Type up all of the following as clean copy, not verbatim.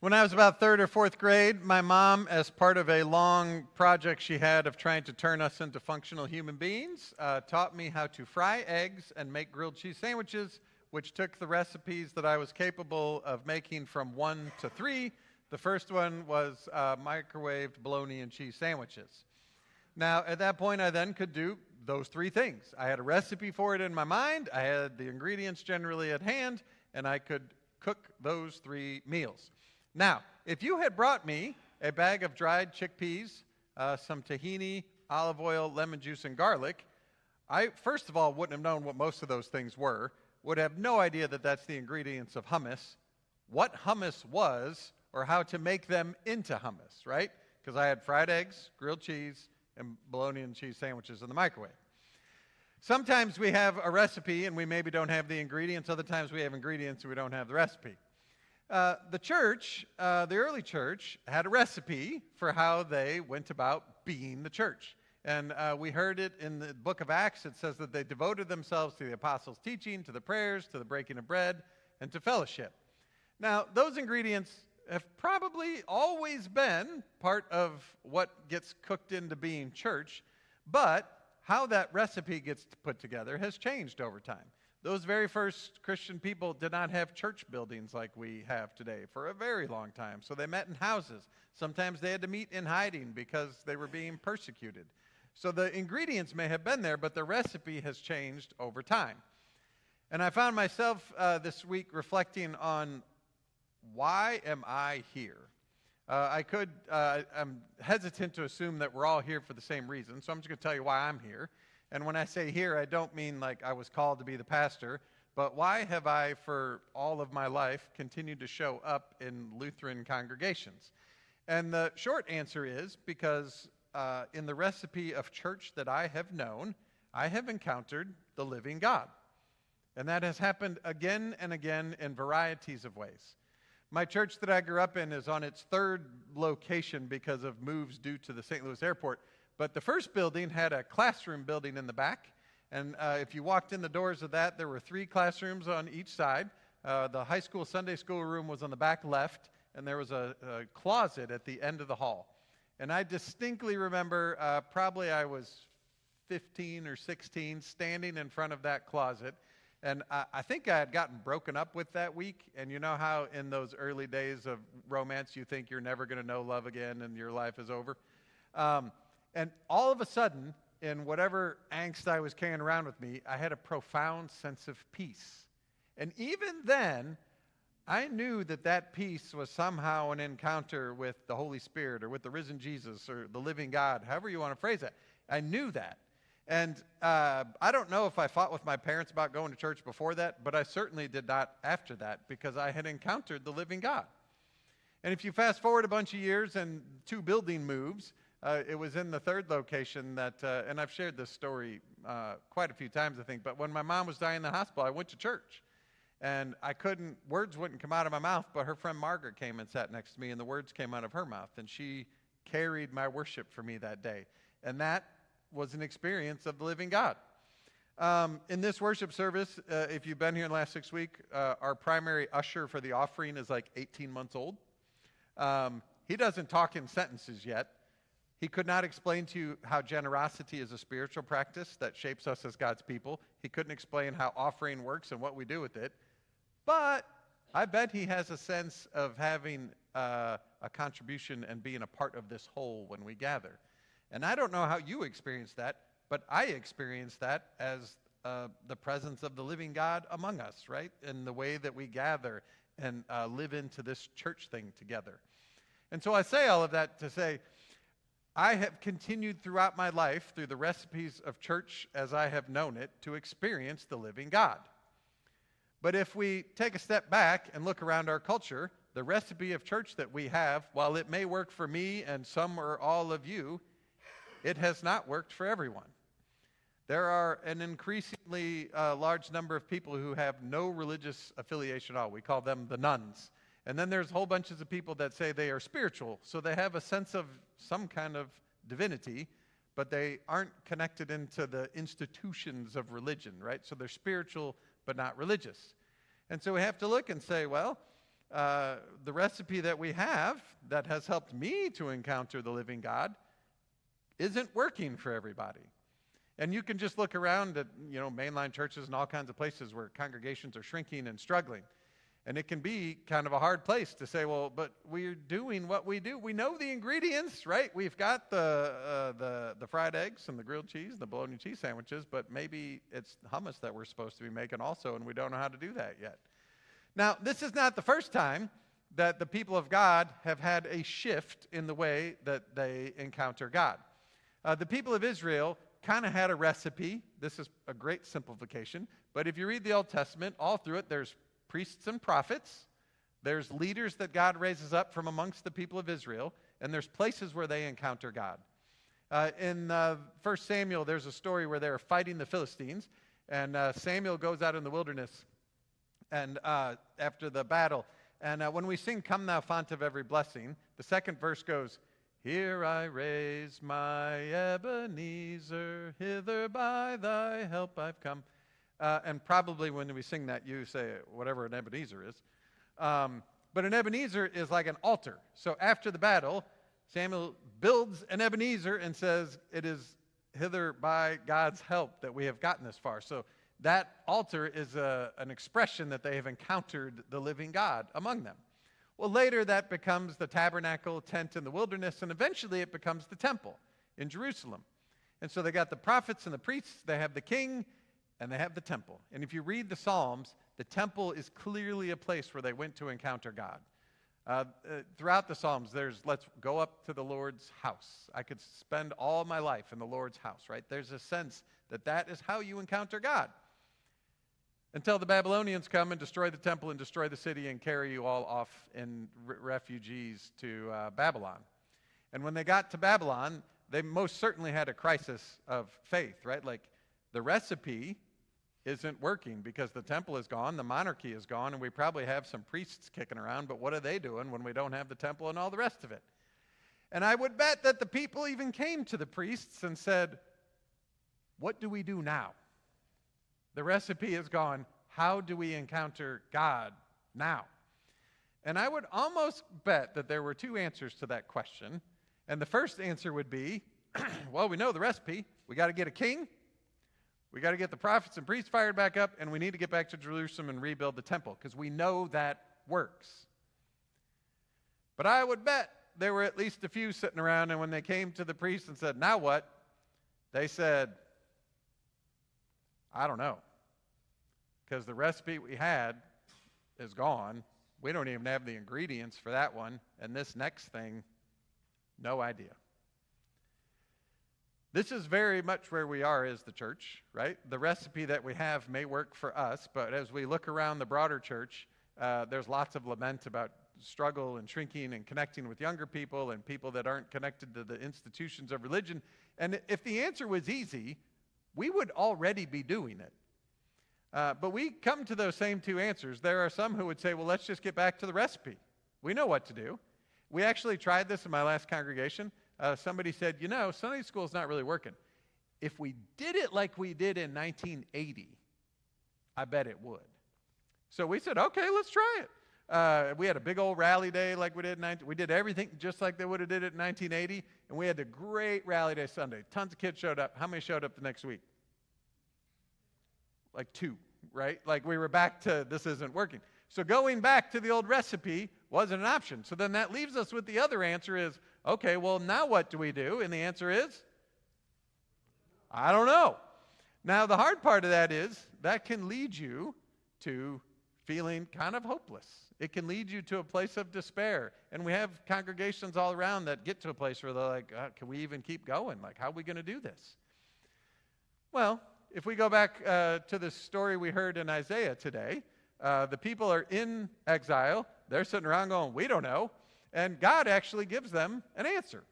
When I was about third or fourth grade, my mom, as part of a long project she had of trying to turn us into functional human beings, taught me how to fry eggs and make grilled cheese sandwiches, which took the recipes that I was capable of making from 1 to 3. The first one was microwaved bologna and cheese sandwiches. Now, at that point, I then could do those 3 things. I had a recipe for it in my mind, I had the ingredients generally at hand, and I could cook those 3 meals. Now, if you had brought me a bag of dried chickpeas, some tahini, olive oil, lemon juice, and garlic, I, first of all, wouldn't have known what most of those things were, would have no idea that that's the ingredients of hummus, what hummus was, or how to make them into hummus, right? Because I had fried eggs, grilled cheese, and bologna and cheese sandwiches in the microwave. Sometimes we have a recipe and we maybe don't have the ingredients. Other times we have ingredients and we don't have the recipe. The church, the early church, had a recipe for how they went about being the church. And we heard it in the book of Acts. It says that they devoted themselves to the apostles' teaching, to the prayers, to the breaking of bread, and to fellowship. Now, those ingredients have probably always been part of what gets cooked into being church, but how that recipe gets put together has changed over time. Those very first Christian people did not have church buildings like we have today for a very long time. So they met in houses. Sometimes they had to meet in hiding because they were being persecuted. So the ingredients may have been there, but the recipe has changed over time. And I found myself this week reflecting on, why am I here? I'm hesitant to assume that we're all here for the same reason, so I'm just going to tell you why I'm here. And when I say here, I don't mean like I was called to be the pastor, but why have I, for all of my life, continued to show up in Lutheran congregations? And the short answer is because in the recipe of church that I have known, I have encountered the living God. And that has happened again and again in varieties of ways. My church that I grew up in is on its 3rd location because of moves due to the St. Louis airport. But the first building had a classroom building in the back. And if you walked in the doors of that, there were 3 classrooms on each side. The high school Sunday school room was on the back left, and there was a closet at the end of the hall. And I distinctly remember, probably I was 15 or 16, standing in front of that closet. And I think I had gotten broken up with that week. And you know how in those early days of romance you think you're never going to know love again and your life is over? And all of a sudden, in whatever angst I was carrying around with me, I had a profound sense of peace. And even then, I knew that that peace was somehow an encounter with the Holy Spirit or with the risen Jesus or the living God, however you want to phrase that. I knew that. And I don't know if I fought with my parents about going to church before that, but I certainly did not after that because I had encountered the living God. And if you fast forward a bunch of years and 2 building moves, it was in the 3rd location that, and I've shared this story quite a few times, I think, but when my mom was dying in the hospital, I went to church. And words wouldn't come out of my mouth, but her friend Margaret came and sat next to me, and the words came out of her mouth. And she carried my worship for me that day. And that was an experience of the living God. In this worship service, if you've been here in the last 6 weeks, our primary usher for the offering is like 18 months old. He doesn't talk in sentences yet. He could not explain to you how generosity is a spiritual practice that shapes us as God's people. He couldn't explain how offering works and what we do with it. But I bet he has a sense of having a contribution and being a part of this whole when we gather. And I don't know how you experience that, but I experience that as the presence of the living God among us, right? In the way that we gather and live into this church thing together. And so I say all of that to say, I have continued throughout my life, through the recipes of church as I have known it, to experience the living God. But if we take a step back and look around our culture, the recipe of church that we have, while it may work for me and some or all of you, it has not worked for everyone. There are an increasingly large number of people who have no religious affiliation at all. We call them the nuns. And then there's whole bunches of people that say they are spiritual, so they have a sense of some kind of divinity, but they aren't connected into the institutions of religion, right? So they're spiritual, but not religious. And so we have to look and say, well, the recipe that we have that has helped me to encounter the living God isn't working for everybody. And you can just look around at, mainline churches and all kinds of places where congregations are shrinking and struggling. And it can be kind of a hard place to say, well, but we're doing what we do. We know the ingredients, right? We've got the fried eggs and the grilled cheese and the bologna cheese sandwiches, but maybe it's hummus that we're supposed to be making also, and we don't know how to do that yet. Now, this is not the first time that the people of God have had a shift in the way that they encounter God. The people of Israel kind of had a recipe. This is a great simplification. But if you read the Old Testament, all through it, there's priests and prophets. There's leaders that God raises up from amongst the people of Israel. And there's places where they encounter God. In 1 Samuel, there's a story where they're fighting the Philistines. And Samuel goes out in the wilderness and after the battle. And when we sing, "Come Thou Fount of Every Blessing," the second verse goes, "Here I raise my Ebenezer, hither by thy help I've come." And probably when we sing that, you say whatever an Ebenezer is. But an Ebenezer is like an altar. So after the battle, Samuel builds an Ebenezer and says, it is hither by God's help that we have gotten this far. So that altar is an expression that they have encountered the living God among them. Well, later that becomes the tabernacle tent in the wilderness, and eventually it becomes the temple in Jerusalem. And so they got the prophets and the priests, they have the king, and they have the temple. And if you read the Psalms, the temple is clearly a place where they went to encounter God. Throughout the Psalms, there's, let's go up to the Lord's house. I could spend all my life in the Lord's house, right? There's a sense that that is how you encounter God. Until the Babylonians come and destroy the temple and destroy the city and carry you all off in refugees to Babylon. And when they got to Babylon, they most certainly had a crisis of faith, right? Like the recipe isn't working because the temple is gone, the monarchy is gone, and we probably have some priests kicking around, but what are they doing when we don't have the temple and all the rest of it? And I would bet that the people even came to the priests and said, what do we do now? The recipe is gone. How do we encounter God now? And I would almost bet that there were two answers to that question. And the first answer would be, well, we know the recipe. We got to get a king. We got to get the prophets and priests fired back up, and we need to get back to Jerusalem and rebuild the temple, because we know that works. But I would bet there were at least a few sitting around, and when they came to the priests and said, now what? They said, I don't know, because the recipe we had is gone. We don't even have the ingredients for that one, and this next thing, no idea. This is very much where we are as the church, right? The recipe that we have may work for us, but as we look around the broader church, there's lots of lament about struggle and shrinking and connecting with younger people and people that aren't connected to the institutions of religion. And if the answer was easy, we would already be doing it. But we come to those same two answers. There are some who would say, well, let's just get back to the recipe. We know what to do. We actually tried this in my last congregation. Somebody said, Sunday school is not really working. If we did it like we did in 1980, I bet it would. So we said, okay, let's try it. We had a big old rally day like we did we did everything just like they would have did it in 1980, and we had a great rally day Sunday. Tons of kids showed up. How many showed up the next week? Like 2, right? Like we were back to this isn't working. So going back to the old recipe wasn't an option. So then that leaves us with the other answer is, okay, well, now what do we do? And the answer is, I don't know. Now, the hard part of that is that can lead you to feeling kind of hopeless. It can lead you to a place of despair. And we have congregations all around that get to a place where they're like, can we even keep going? Like, how are we going to do this? Well, if we go back to the story we heard in Isaiah today, the people are in exile. They're sitting around going, we don't know. And God actually gives them an answer.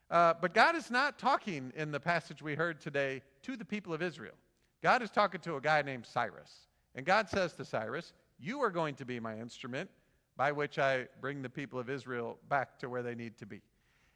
But God is not talking in the passage we heard today to the people of Israel. God is talking to a guy named Cyrus. And God says to Cyrus, you are going to be my instrument by which I bring the people of Israel back to where they need to be.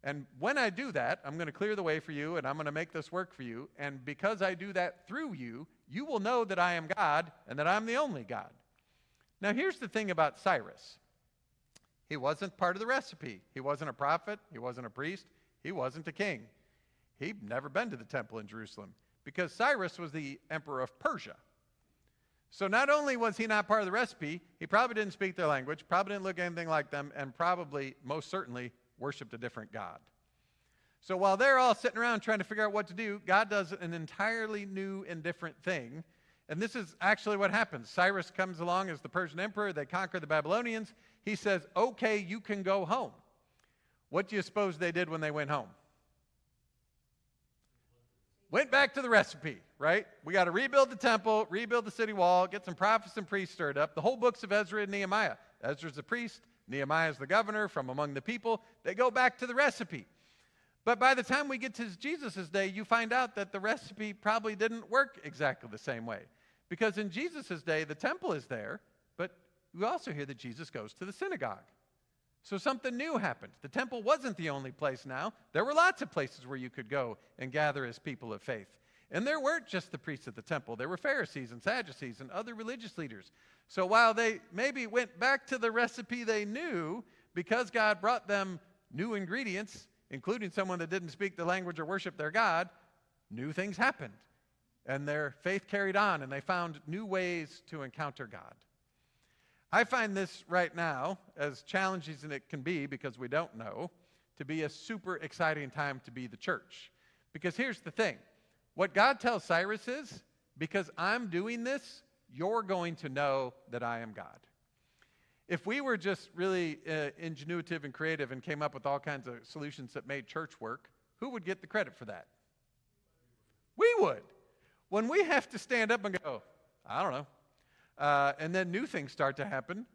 And when I do that, I'm going to clear the way for you, and I'm going to make this work for you. And because I do that through you, you will know that I am God and that I'm the only God. Now, here's the thing about Cyrus. He wasn't part of the recipe. He wasn't a prophet. He wasn't a priest. He wasn't a king. He'd never been to the temple in Jerusalem because Cyrus was the emperor of Persia. So not only was he not part of the recipe, he probably didn't speak their language, probably didn't look anything like them, and probably, most certainly, worshiped a different god. So while they're all sitting around trying to figure out what to do, God does an entirely new and different thing. And this is actually what happens. Cyrus comes along as the Persian emperor. They conquer the Babylonians. He says, okay, you can go home. What do you suppose they did when they went home? Went back to the recipe, right? We got to rebuild the temple, rebuild the city wall, get some prophets and priests stirred up. The whole books of Ezra and Nehemiah. Ezra's the priest, Nehemiah's the governor from among the people. They go back to the recipe. But by the time we get to Jesus' day, you find out that the recipe probably didn't work exactly the same way. Because in Jesus' day, the temple is there, but we also hear that Jesus goes to the synagogue. So something new happened. The temple wasn't the only place now. There were lots of places where you could go and gather as people of faith. And there weren't just the priests at the temple. There were Pharisees and Sadducees and other religious leaders. So while they maybe went back to the recipe they knew, because God brought them new ingredients, including someone that didn't speak the language or worship their God, new things happened. And their faith carried on, and they found new ways to encounter God. I find this right now, as challenging as it can be because we don't know, to be a super exciting time to be the church. Because here's the thing. What God tells Cyrus is, because I'm doing this, you're going to know that I am God. If we were just really ingenuitive and creative and came up with all kinds of solutions that made church work, who would get the credit for that? We would. When we have to stand up and go, I don't know, and then new things start to happen,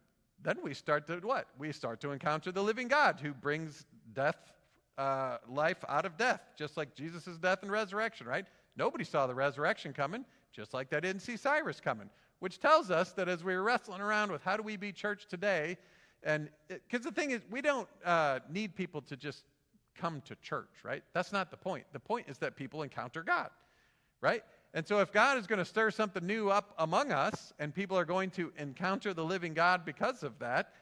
then we start to what? We start to encounter the living God who brings life out of death, just like Jesus' death and resurrection, right? Nobody saw the resurrection coming, just like they didn't see Cyrus coming, which tells us that as we were wrestling around with how do we be church today, and because the thing is, we don't need people to just come to church, right? That's not the point. The point is that people encounter God, right? And so if God is going to stir something new up among us and people are going to encounter the living God because of that,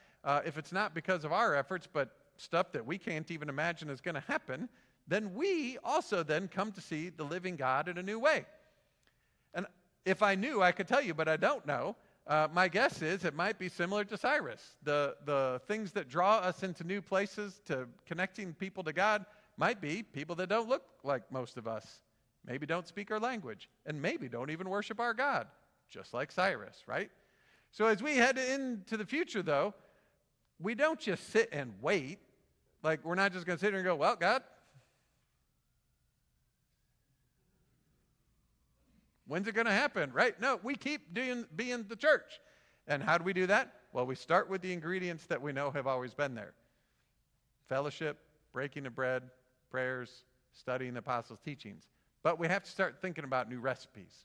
if it's not because of our efforts, but stuff that we can't even imagine is going to happen, then we also then come to see the living God in a new way. And if I knew, I could tell you, but I don't know. My guess is it might be similar to Cyrus. The things that draw us into new places to connecting people to God might be people that don't look like most of us. Maybe don't speak our language, and maybe don't even worship our God, just like Cyrus, right? So as we head into the future, though, we don't just sit and wait. Like, we're not just going to sit here and go, well, God, when's it going to happen, right? No, we keep being the church. And how do we do that? Well, we start with the ingredients that we know have always been there. Fellowship, breaking of bread, prayers, studying the apostles' teachings. But we have to start thinking about new recipes.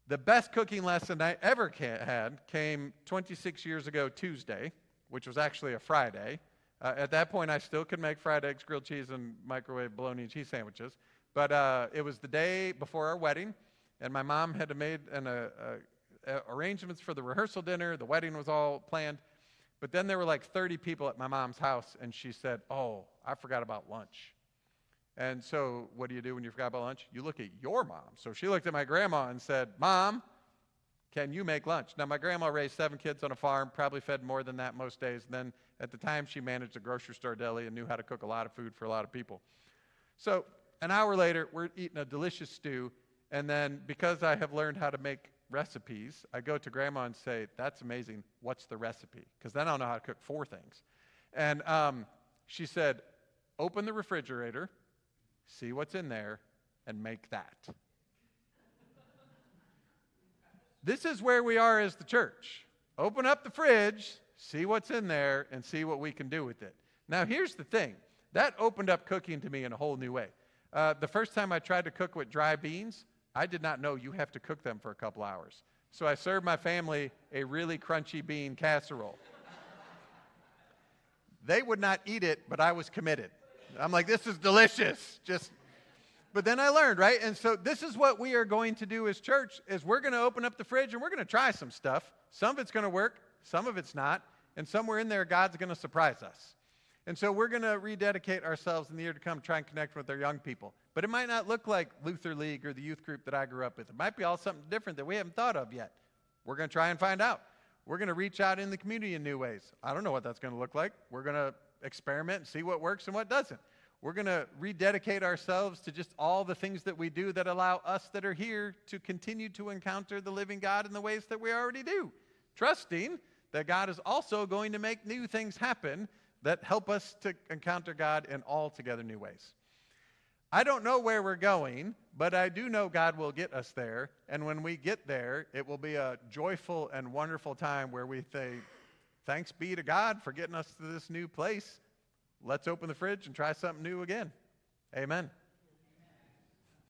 The best cooking lesson I ever had came 26 years ago Tuesday, which was actually a Friday. At that point, I still could make fried eggs, grilled cheese, and microwave bologna and cheese sandwiches. But it was the day before our wedding, and my mom had made arrangements for the rehearsal dinner. The wedding was all planned. But then there were like 30 people at my mom's house, and she said, oh, I forgot about lunch. And so what do you do when you forgot about lunch? You look at your mom. So she looked at my grandma and said, Mom, can you make lunch? Now, my grandma raised 7 kids on a farm, probably fed more than that most days. And then at the time, she managed a grocery store deli and knew how to cook a lot of food for a lot of people. So an hour later, we're eating a delicious stew. And then because I have learned how to make recipes, I go to grandma and say, that's amazing. What's the recipe? Because then I'll know how to cook 4 things. And she said, open the refrigerator, see what's in there, and make that. This is where we are as the church. Open up the fridge, see what's in there, and see what we can do with it. Now, here's the thing. That opened up cooking to me in a whole new way. The first time I tried to cook with dry beans, I did not know you have to cook them for a couple hours. So I served my family a really crunchy bean casserole. They would not eat it, but I was committed. I'm like, this is delicious. But then I learned, right? And so this is what we are going to do as church, is we're going to open up the fridge and we're going to try some stuff. Some of it's going to work, some of it's not. And somewhere in there, God's going to surprise us. And so we're going to rededicate ourselves in the year to come, try and connect with our young people. But it might not look like Luther League or the youth group that I grew up with. It might be all something different that we haven't thought of yet. We're going to try and find out. We're going to reach out in the community in new ways. I don't know what that's going to look like. We're going to experiment and see what works and what doesn't. We're going to rededicate ourselves to just all the things that we do that allow us that are here to continue to encounter the living God in the ways that we already do, trusting that God is also going to make new things happen that help us to encounter God in altogether new ways. I don't know where we're going, but I do know God will get us there. And when we get there, it will be a joyful and wonderful time where we say, thanks be to God for getting us to this new place. Let's open the fridge and try something new again. Amen.